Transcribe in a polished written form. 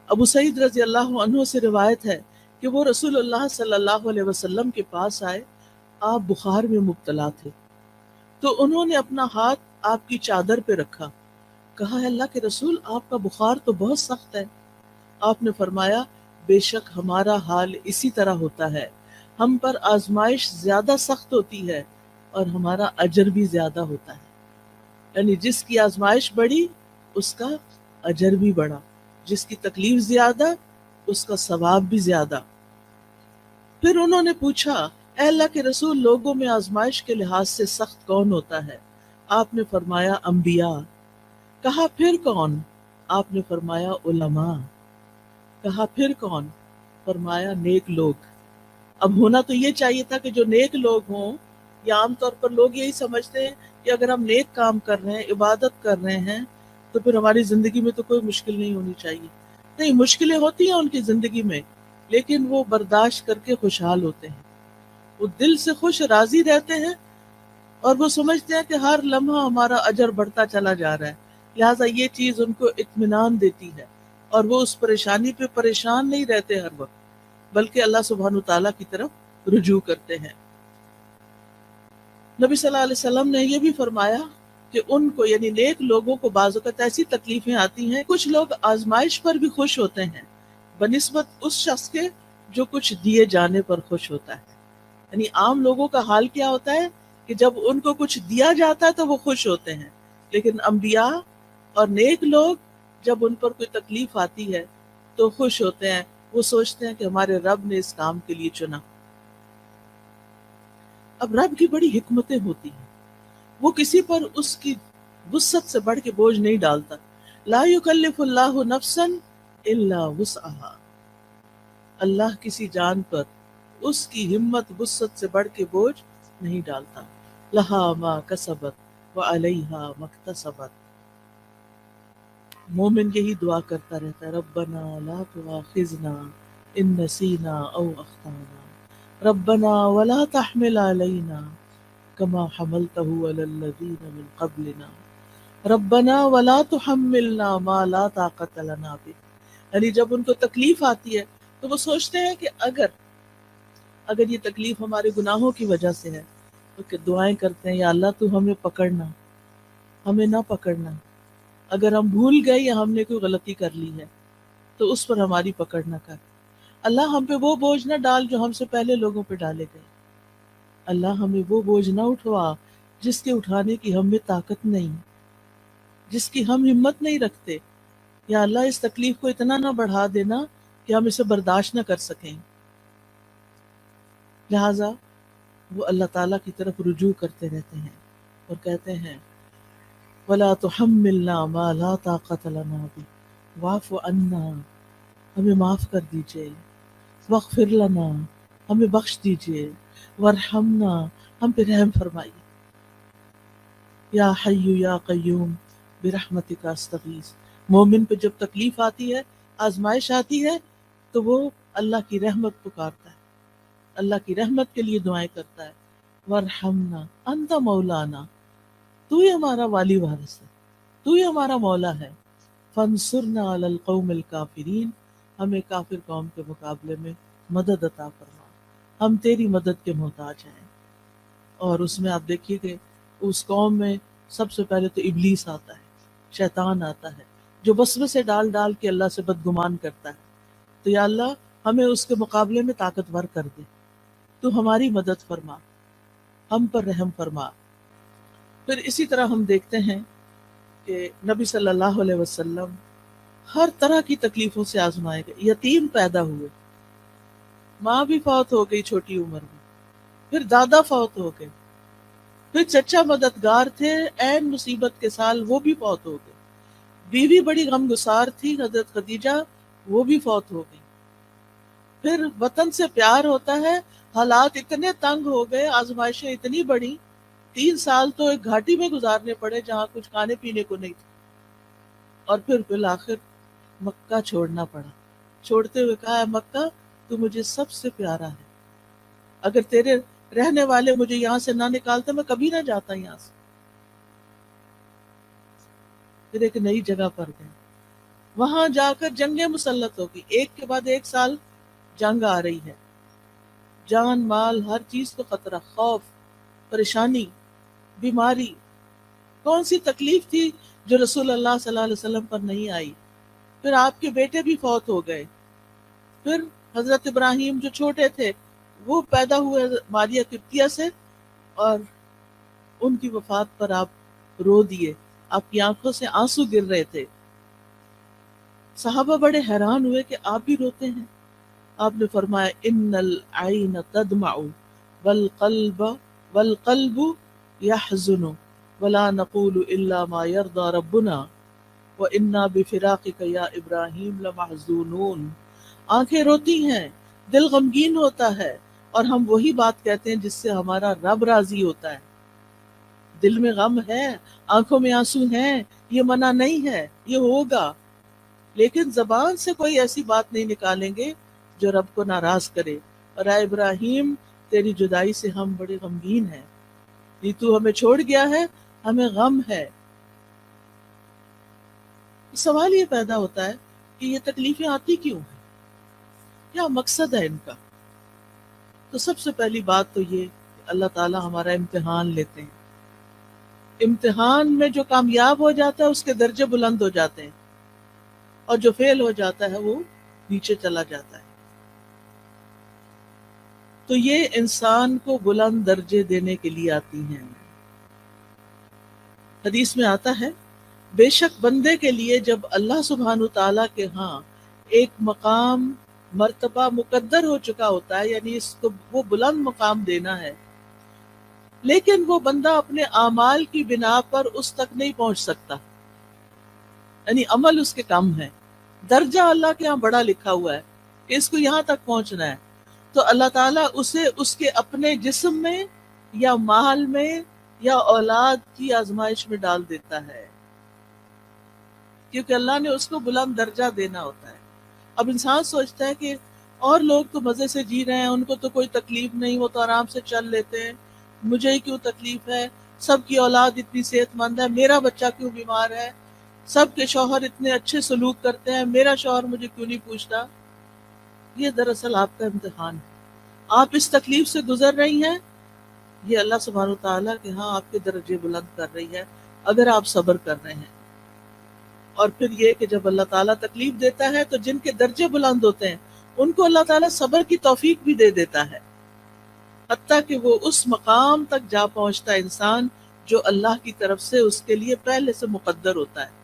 ابو سعید رضی اللہ عنہ سے روایت ہے کہ وہ رسول اللہ صلی اللہ علیہ وسلم کے پاس آئے، آپ بخار میں مبتلا تھے، تو انہوں نے اپنا ہاتھ آپ کی چادر پہ رکھا، کہا ہے اللہ کے رسول آپ کا بخار تو بہت سخت ہے۔ آپ نے فرمایا بے شک ہمارا حال اسی طرح ہوتا ہے، ہم پر آزمائش زیادہ سخت ہوتی ہے اور ہمارا اجر بھی زیادہ ہوتا ہے، یعنی جس کی آزمائش بڑی اس کا اجر بھی بڑا، جس کی تکلیف زیادہ اس کا ثواب بھی زیادہ۔ پھر انہوں نے پوچھا اے اللہ کے رسول لوگوں میں آزمائش کے لحاظ سے سخت کون ہوتا ہے؟ آپ نے فرمایا انبیاء۔ کہا پھر کون؟ آپ نے فرمایا علماء۔ کہا پھر کون؟ فرمایا نیک لوگ۔ اب ہونا تو یہ چاہیے تھا کہ جو نیک لوگ ہوں، یا عام طور پر لوگ یہی سمجھتے ہیں کہ اگر ہم نیک کام کر رہے ہیں، عبادت کر رہے ہیں، تو پھر ہماری زندگی میں تو کوئی مشکل نہیں ہونی چاہیے۔ نہیں، مشکلیں ہوتی ہیں ان کی زندگی میں، لیکن وہ برداشت کر کے خوشحال ہوتے ہیں، وہ دل سے خوش راضی رہتے ہیں، اور وہ سمجھتے ہیں کہ ہر لمحہ ہمارا اجر بڑھتا چلا جا رہا ہے، لہٰذا یہ چیز ان کو اطمینان دیتی ہے، اور وہ اس پریشانی پہ پریشان نہیں رہتے ہر وقت، بلکہ اللہ سبحانہ تعالیٰ کی طرف رجوع کرتے ہیں۔ نبی صلی اللہ علیہ وسلم نے یہ بھی فرمایا کہ ان کو یعنی نیک لوگوں کو بعض اوقات ایسی تکلیفیں آتی ہیں، کچھ لوگ آزمائش پر بھی خوش ہوتے ہیں بنسبت اس شخص کے جو کچھ دیے جانے پر خوش ہوتا ہے۔ یعنی عام لوگوں کا حال کیا ہوتا ہے کہ جب ان کو کچھ دیا جاتا ہے تو وہ خوش ہوتے ہیں، لیکن انبیاء اور نیک لوگ جب ان پر کوئی تکلیف آتی ہے تو خوش ہوتے ہیں، وہ سوچتے ہیں کہ ہمارے رب نے اس کام کے لیے چنا۔ اب رب کی بڑی حکمتیں ہوتی ہیں، وہ کسی پر اس کی وسعت سے بڑھ کے بوجھ نہیں ڈالتا۔ لا یکلف اللہ نفسا الا وسعها، اللہ کسی جان پر اس کی ہمت وسعت سے بڑھ کے بوجھ نہیں ڈالتا۔ لہا ما کسبت وعلیہا ما اکتسبت، مومن یہی دعا کرتا رہتا ہے ربنا لا تؤاخذنا ان نسینا او اخطانا ربنا ولا تحمل علینا کما حملته علی الذین من قبلنا ربنا ولا تحملنا ما لا طاقت لنا به۔ یعنی جب ان کو تکلیف آتی ہے تو وہ سوچتے ہیں کہ اگر یہ تکلیف ہمارے گناہوں کی وجہ سے ہے تو کہ دعائیں کرتے ہیں یا اللہ تو ہمیں پکڑنا، ہمیں نہ پکڑنا، اگر ہم بھول گئے یا ہم نے کوئی غلطی کر لی ہے تو اس پر ہماری پکڑ نہ کر، اللہ ہم پہ وہ بوجھ نہ ڈال جو ہم سے پہلے لوگوں پہ ڈالے گئے، اللہ ہمیں وہ بوجھ نہ اٹھوا جس کے اٹھانے کی ہم میں طاقت نہیں، جس کی ہم ہمت نہیں رکھتے، یا اللہ اس تکلیف کو اتنا نہ بڑھا دینا کہ ہم اسے برداشت نہ کر سکیں۔ لہٰذا وہ اللہ تعالیٰ کی طرف رجوع کرتے رہتے ہیں اور کہتے ہیں وَلَا تُحَمِّلْنَا مَا لَا طَاقَةَ لَنَا بِهِ وَاعْفُ عَنَّا، ہمیں معاف کر دیجئے، وَاغْفِرْ لَنَا، ہمیں بخش دیجئے، وَارْحَمْنَا، ہم پہ رحم فرمائیے، یا حی یا قیوم برحمتک استغیث۔ مومن پہ جب تکلیف آتی ہے، آزمائش آتی ہے، تو وہ اللہ کی رحمت پکارتا ہے، اللہ کی رحمت کے لیے دعائیں کرتا ہے، وَارْحَمْنَا أَنْتَ مَوْلَانَا، تو ہی ہمارا والی وارث ہے، تو ہی ہمارا مولا ہے، فَانْصُرْنَا عَلَى الْقَوْمِ الْكَافِرِينَ، ہمیں کافر قوم کے مقابلے میں مدد عطا فرما، ہم تیری مدد کے محتاج ہیں۔ اور اس میں آپ دیکھیے کہ اس قوم میں سب سے پہلے تو ابلیس آتا ہے، شیطان آتا ہے، جو وسوسے ڈال ڈال کے اللہ سے بدگمان کرتا ہے، تو یا اللہ ہمیں اس کے مقابلے میں طاقتور کر دے، تو ہماری مدد فرما، ہم پر رحم فرما۔ پھر اسی طرح ہم دیکھتے ہیں کہ نبی صلی اللہ علیہ وسلم ہر طرح کی تکلیفوں سے آزمائے گئے، یتیم پیدا ہوئے، ماں بھی فوت ہو گئی چھوٹی عمر میں، پھر دادا فوت ہو گئے، پھر چچا مددگار تھے عین مصیبت کے سال، وہ بھی فوت ہو گئے، بیوی بڑی غمگسار تھی حضرت خدیجہ، وہ بھی فوت ہو گئی، پھر وطن سے پیار ہوتا ہے، حالات اتنے تنگ ہو گئے، آزمائشیں اتنی بڑی، 3 سال تو ایک گھاٹی میں گزارنے پڑے جہاں کچھ کھانے پینے کو نہیں تھا، اور پھر بالآخر مکہ چھوڑنا پڑا، چھوڑتے ہوئے کہا ہے مکہ تو مجھے سب سے پیارا ہے، اگر تیرے رہنے والے مجھے یہاں سے نہ نکالتے میں کبھی نہ جاتا یہاں سے۔ پھر ایک نئی جگہ پر گئے، وہاں جا کر جنگیں مسلط ہوگی، ایک کے بعد ایک سال جنگ آ رہی ہے، جان مال ہر چیز کو خطرہ، خوف، پریشانی، بیماری، کون سی تکلیف تھی جو رسول اللہ صلی اللہ علیہ وسلم پر نہیں آئی؟ پھر آپ کے بیٹے بھی فوت ہو گئے، پھر حضرت ابراہیم جو چھوٹے تھے وہ پیدا ہوئے ماریہ قبطیہ سے، اور ان کی وفات پر آپ رو دیے، آپ کی آنکھوں سے آنسو گر رہے تھے۔ صحابہ بڑے حیران ہوئے کہ آپ بھی روتے ہیں۔ آپ نے فرمایا ان العین تدمع والقلب والقلب يحزن ولا نقول الا ما يرضى ربنا وانا بفراقك یا ابراہیم لمحزونون۔ آنکھیں روتی ہیں، دل غمگین ہوتا ہے، اور ہم وہی بات کہتے ہیں جس سے ہمارا رب راضی ہوتا ہے۔ دل میں غم ہے، آنکھوں میں آنسو ہیں، یہ منع نہیں ہے، یہ ہوگا، لیکن زبان سے کوئی ایسی بات نہیں نکالیں گے جو رب کو ناراض کرے۔ اور اے ابراہیم، تیری جدائی سے ہم بڑے غمگین ہیں، یہ تو ہمیں چھوڑ گیا ہے، ہمیں غم ہے۔ سوال یہ پیدا ہوتا ہے کہ یہ تکلیفیں آتی کیوں ہیں؟ کیا مقصد ہے ان کا؟ تو سب سے پہلی بات تو یہ کہ اللہ تعالی ہمارا امتحان لیتے ہیں۔ امتحان میں جو کامیاب ہو جاتا ہے اس کے درجے بلند ہو جاتے ہیں، اور جو فیل ہو جاتا ہے وہ نیچے چلا جاتا ہے۔ تو یہ انسان کو بلند درجے دینے کے لیے آتی ہیں۔ حدیث میں آتا ہے بے شک بندے کے لیے جب اللہ سبحانہ تعالیٰ کے ہاں ایک مقام مرتبہ مقدر ہو چکا ہوتا ہے، یعنی اس کو وہ بلند مقام دینا ہے، لیکن وہ بندہ اپنے اعمال کی بنا پر اس تک نہیں پہنچ سکتا، یعنی عمل اس کے کم ہے، درجہ اللہ کے ہاں بڑا لکھا ہوا ہے کہ اس کو یہاں تک پہنچنا ہے، تو اللہ تعالیٰ اسے اس کے اپنے جسم میں یا مال میں یا اولاد کی آزمائش میں ڈال دیتا ہے، کیونکہ اللہ نے اس کو بلند درجہ دینا ہوتا ہے۔ اب انسان سوچتا ہے کہ اور لوگ تو مزے سے جی رہے ہیں، ان کو تو کوئی تکلیف نہیں، وہ تو آرام سے چل لیتے ہیں، مجھے ہی کیوں تکلیف ہے، سب کی اولاد اتنی صحت مند ہے، میرا بچہ کیوں بیمار ہے، سب کے شوہر اتنے اچھے سلوک کرتے ہیں، میرا شوہر مجھے کیوں نہیں پوچھتا۔ یہ دراصل آپ کا امتحان ہے، آپ اس تکلیف سے گزر رہی ہیں، یہ اللہ سبحانہ تعالیٰ کے ہاں آپ کے درجے بلند کر رہی ہے اگر آپ صبر کر رہے ہیں۔ اور پھر یہ کہ جب اللہ تعالیٰ تکلیف دیتا ہے تو جن کے درجے بلند ہوتے ہیں ان کو اللہ تعالیٰ صبر کی توفیق بھی دے دیتا ہے، حتیٰ کہ وہ اس مقام تک جا پہنچتا ہے انسان جو اللہ کی طرف سے اس کے لیے پہلے سے مقدر ہوتا ہے۔